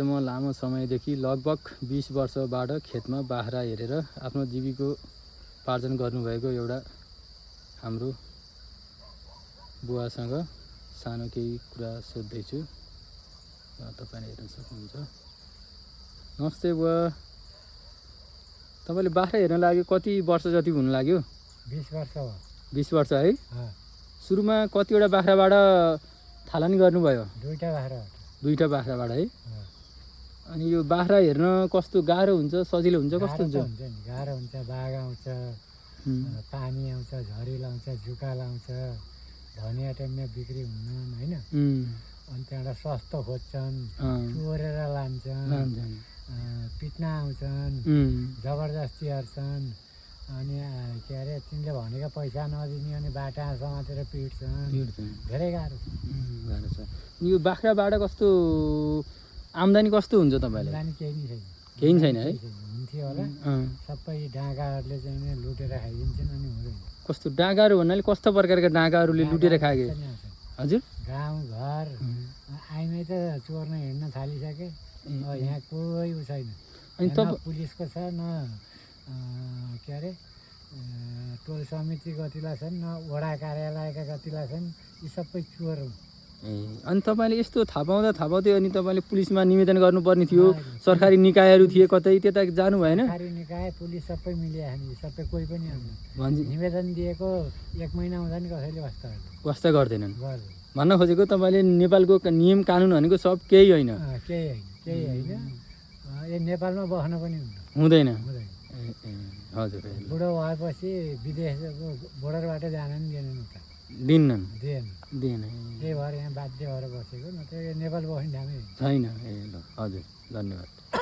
म लामो समयदेखि लगभग 20 वर्षबाट खेतमा बाख्रा हेरेर आफ्नो जीविकोपार्जन गर्नुभएको एउटा हाम्रो बुवासँग सानो केही कुरा सोध्दैछु। तपाईले हेर्न सक्नुहुन्छ। नमस्ते बुवा, तपाईले बाख्रा हेर्न लाग्यो कति वर्ष जति हुन लाग्यो? 20 वर्ष हो। 20 वर्ष है? सुरुमा कतिवटा बाख्राबाट थालनी गर्नुभयो? दुईटा बाख्राबाट है? अनि यो बाख्रा हेर्न कस्तो गाह्रो हुन्छ, सजिलो हुन्छ, कस्तो हुन्छ? गाह्रो हुन्छ, बाघ आउँछ, पानी आउँछ, झरी लाउँछ, जुका लाउँछ, धनिया टाइममा बिक्री हुन्न हैन। अनि त्यहाँबाट सस्तो खोज्छन्, चोरेर लान्छन्, पिट्न आउँछन्, जबरजस्ती गर्छन्। अनि के अरे तिमीले भनेको पैसा नदिने अनि बाटा समातेर पिट्छन्। धेरै गाह्रो छ। यो बाख्राबाट कस्तो आम्दानी कस्तो हुन्छ तपाईलाई? आम्दानी केही नि छैन। केही छैन है? हुन्थ्यो होला। सबै डाँगाहरूले चाहिँ नि लुटेर खाइदिन्छन् अनि हुँदैन। कस्तो डाँगाहरू भन्नाले कस्तो प्रकारका डाँगाहरूले लुटेर खाए? हजुर, गाउँ घर आइमै त चोर्न हिँड्न थालिसके। यहाँ कोही छैन। अनि न पुलिसको छ, न के अरे टोल समिति कतिलाई छन्, न वडा कार्यालयका कतिलाई छन्। यी सबै चोर हुन्। अनि तपाईँले यस्तो थाहा पाउँदै अनि तपाईँले पुलिसमा निवेदन गर्नुपर्ने थियो। सरकारी निकायहरू थिए, कतै त्यता जानु भएन? सरकारी निकाय पुलिस सबै मिलिया नि, सबै कोही पनि आउँदैन। निवेदन दिएको 1 महिना हुँदा नि कसैले वास्ता गर्दैनन्। भन्न खोजेको तपाईँले नेपालको नियम कानुन भनेको सब केही होइन। केही होइन। यो नेपालमा बस्न पनि हुँदैन। हजुर, बुढो भएपछि विदेशको बोर्डरबाट जान नि दिएनन्। त्यही भएर यहाँ बाध्य भएर बसेको, नत्र नेपाल बस्ने ठाउँै छैन। ए ल, हजुर, धन्यवाद।